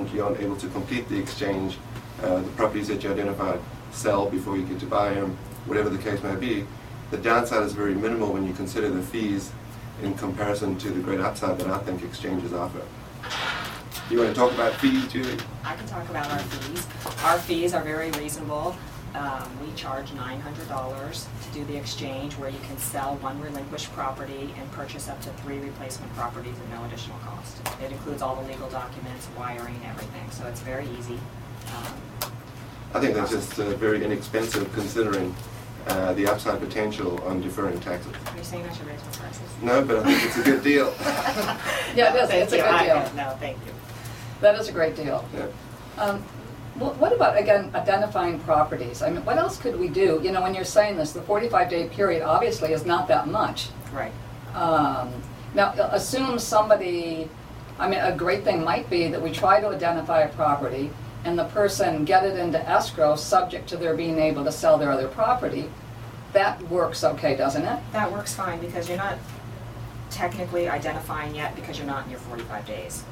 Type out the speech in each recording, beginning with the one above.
exchange, you aren't able to complete the exchange, the properties that you identified sell before you get to buy them, whatever the case may be. The downside is very minimal when you consider the fees in comparison to the great upside that I think exchanges offer. You want to talk about fees, Julie? I can talk about our fees. Our fees are very reasonable. We charge $900 to do the exchange, where you can sell one relinquished property and purchase up to 3 replacement properties at no additional cost. It includes all the legal documents, wiring, everything, so it's very easy. I think that's just very inexpensive considering the upside potential on deferring taxes. Are you saying I should raise my prices? No, but I think it's a good deal. Yeah, it is. It's a good deal. No, thank you. That is a great deal. Yeah. What about, again, identifying properties? I mean, what else could we do? You know, when you're saying this, the 45-day period obviously is not that much. Right. Now, assume somebody, I mean, a great thing might be that we try to identify a property and the person get it into escrow subject to their being able to sell their other property. That works okay, doesn't it? That works fine because you're not technically identifying yet because you're not in your 45 days.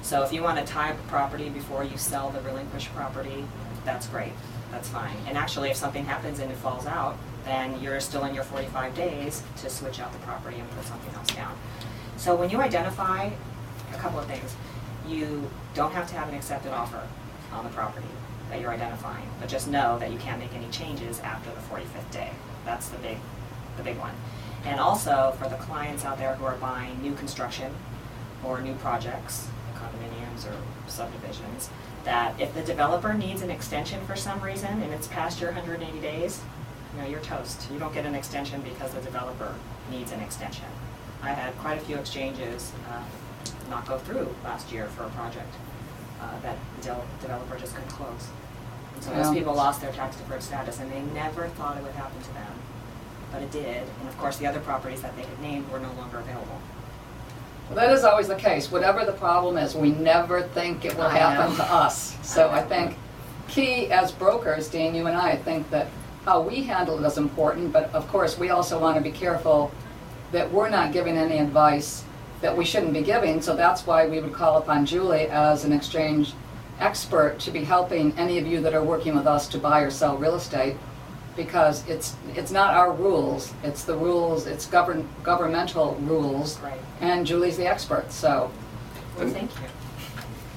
So if you want to tie up a property before you sell the relinquished property, that's great. That's fine. And actually, if something happens and it falls out, then you're still in your 45 days to switch out the property and put something else down. So when you identify, a couple of things. You don't have to have an accepted offer on the property that you're identifying, but just know that you can't make any changes after the 45th day. That's the big one. And also for the clients out there who are buying new construction or new projects, condominiums or subdivisions, that if the developer needs an extension for some reason and it's past your 180 days, you know, you're toast. You don't get an extension because the developer needs an extension. I had quite a few exchanges not go through last year for a project that the developer just couldn't close. And so those people lost their tax deferred status and they never thought it would happen to them, but it did. And of course the other properties that they had named were no longer available. Well, that is always the case. Whatever the problem is, we never think it will happen to us. So I think key as brokers, Dean, you and I think that how we handle it is important, but of course we also want to be careful that we're not giving any advice that we shouldn't be giving, so that's why we would call upon Julie as an exchange expert to be helping any of you that are working with us to buy or sell real estate, because it's not our rules, it's the rules, it's governmental rules, Right. and Julie's the expert, so. Well, thank you.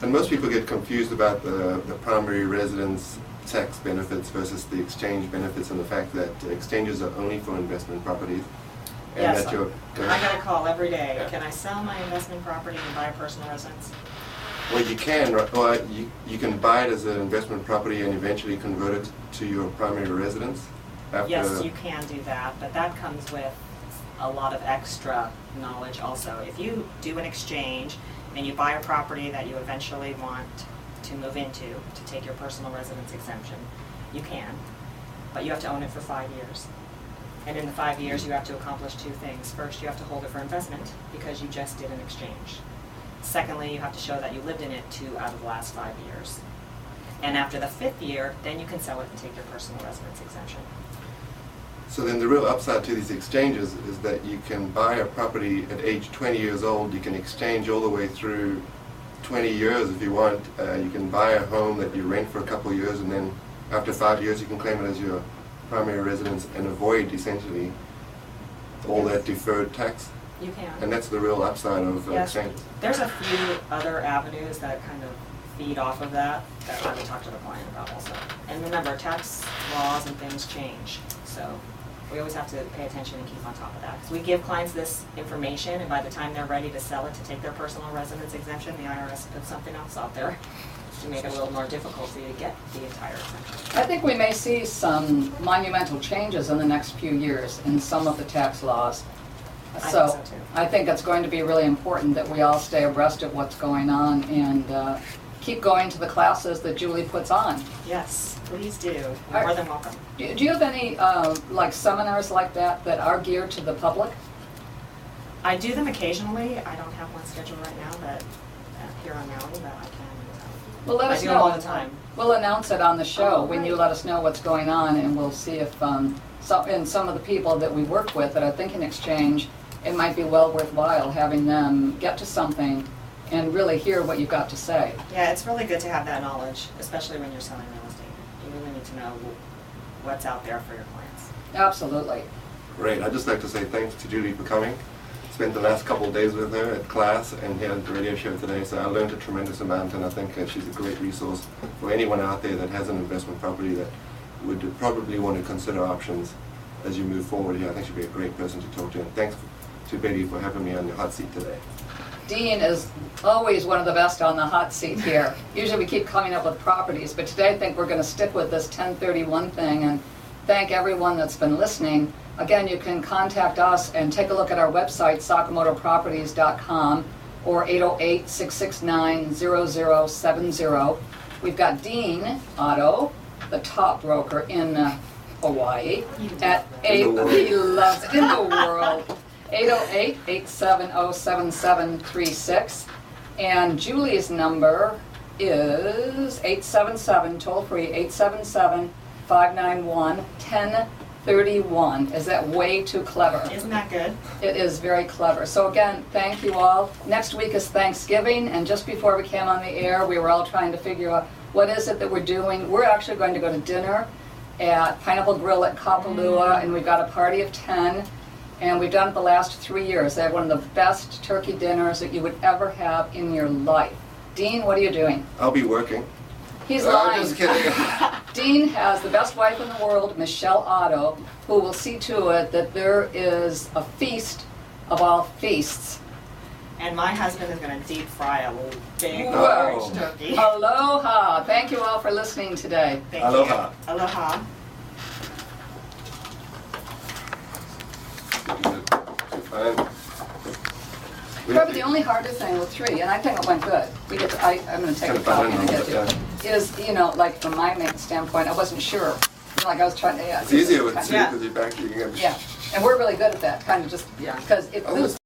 And most people get confused about the primary residence tax benefits versus the exchange benefits, and the fact that exchanges are only for investment properties. And Yes, that you're I get a call every day. Can I sell my investment property and buy a personal residence? Well, you can. Well, you can buy it as an investment property and eventually convert it to your primary residence. After Yes, you can do that, but that comes with a lot of extra knowledge also. If you do an exchange and you buy a property that you eventually want to move into to take your personal residence exemption, you can, but you have to own it for 5 years. And in the 5 years, you have to accomplish 2 things. First, you have to hold it for investment because you just did an exchange. Secondly, you have to show that you lived in it 2 out of the last 5 years. And after the 5th year, then you can sell it and take your personal residence exemption. So then the real upside to these exchanges is that you can buy a property at age 20 years old, you can exchange all the way through 20 years if you want. You can buy a home that you rent for a couple of years, and then after 5 years you can claim it as your primary residence and avoid essentially all that deferred tax. You can. And that's the real upside of Yes. exchange. There's a few other avenues that kind of feed off of that I would talk to the client about also. And remember, tax laws and things change, so we always have to pay attention and keep on top of that. Because we give clients this information, and by the time they're ready to sell it to take their personal residence exemption, the IRS puts something else out there to make it a little more difficult for you to get the entire exemption. I think we may see some monumental changes in the next few years in some of the tax laws. I think so too. I think it's going to be really important that we all stay abreast of what's going on and keep going to the classes that Julie puts on. Yes, please do. You're more than welcome. Do you have any like seminars like that that are geared to the public? I do them occasionally. I don't have one scheduled right now, but here on Maui that I can. Well, let I us do know them all the time. We'll announce it on the show Oh, when great. you let us know what's going on, and we'll see if and some of the people that we work with that are thinking exchange, it might be well worthwhile having them get to something and really hear what you've got to say. Yeah, it's really good to have that knowledge, especially when you're selling real estate. You really need to know what's out there for your clients. Absolutely. Great. I'd just like to say thanks to Julie for coming. Spent the last couple of days with her at class and here at the radio show today, so I learned a tremendous amount, and I think she's a great resource for anyone out there that has an investment property that would probably want to consider options as you move forward here. I think she'd be a great person to talk to, and thanks to Betty for having me on the hot seat today. Dean is always one of the best on the hot seat here. Usually we keep coming up with properties, but today I think we're going to stick with this 1031 thing and thank everyone that's been listening. Again, you can contact us and take a look at our website, sakamotoproperties.com, or 808-669-0070. We've got Dean Otto, the top broker in Hawaii, at 8, he loves it in the world, 808-870-7736. And Julie's number is 877, toll free, 877-591-1031. Is that way too clever? Isn't that good? It is very clever. So again, thank you all. Next week is Thanksgiving, and just before we came on the air, we were all trying to figure out what is it that we're doing. We're actually going to go to dinner at Pineapple Grill at Kapalua, and we've got a party of 10, and we've done it the last 3 years. They have one of the best turkey dinners that you would ever have in your life. Dean, what are you doing? I'll be working. He's lying. I'm just kidding. Dean has the best wife in the world, Michelle Otto, who will see to it that there is a feast of all feasts. And my husband is going to deep fry a big, Oh. large turkey. Aloha. Thank you all for listening today. Thank Aloha. you. Aloha. Fine. Probably the only harder thing with 3, and I think it went good. We get to, I'm going to take a copy and get to, is, like from my standpoint, I wasn't sure. Like I was trying to, It's easier with 2 Yeah. because you're back, you can get... Yeah, and we're really good at that, kind of just, Yeah. because it, Almost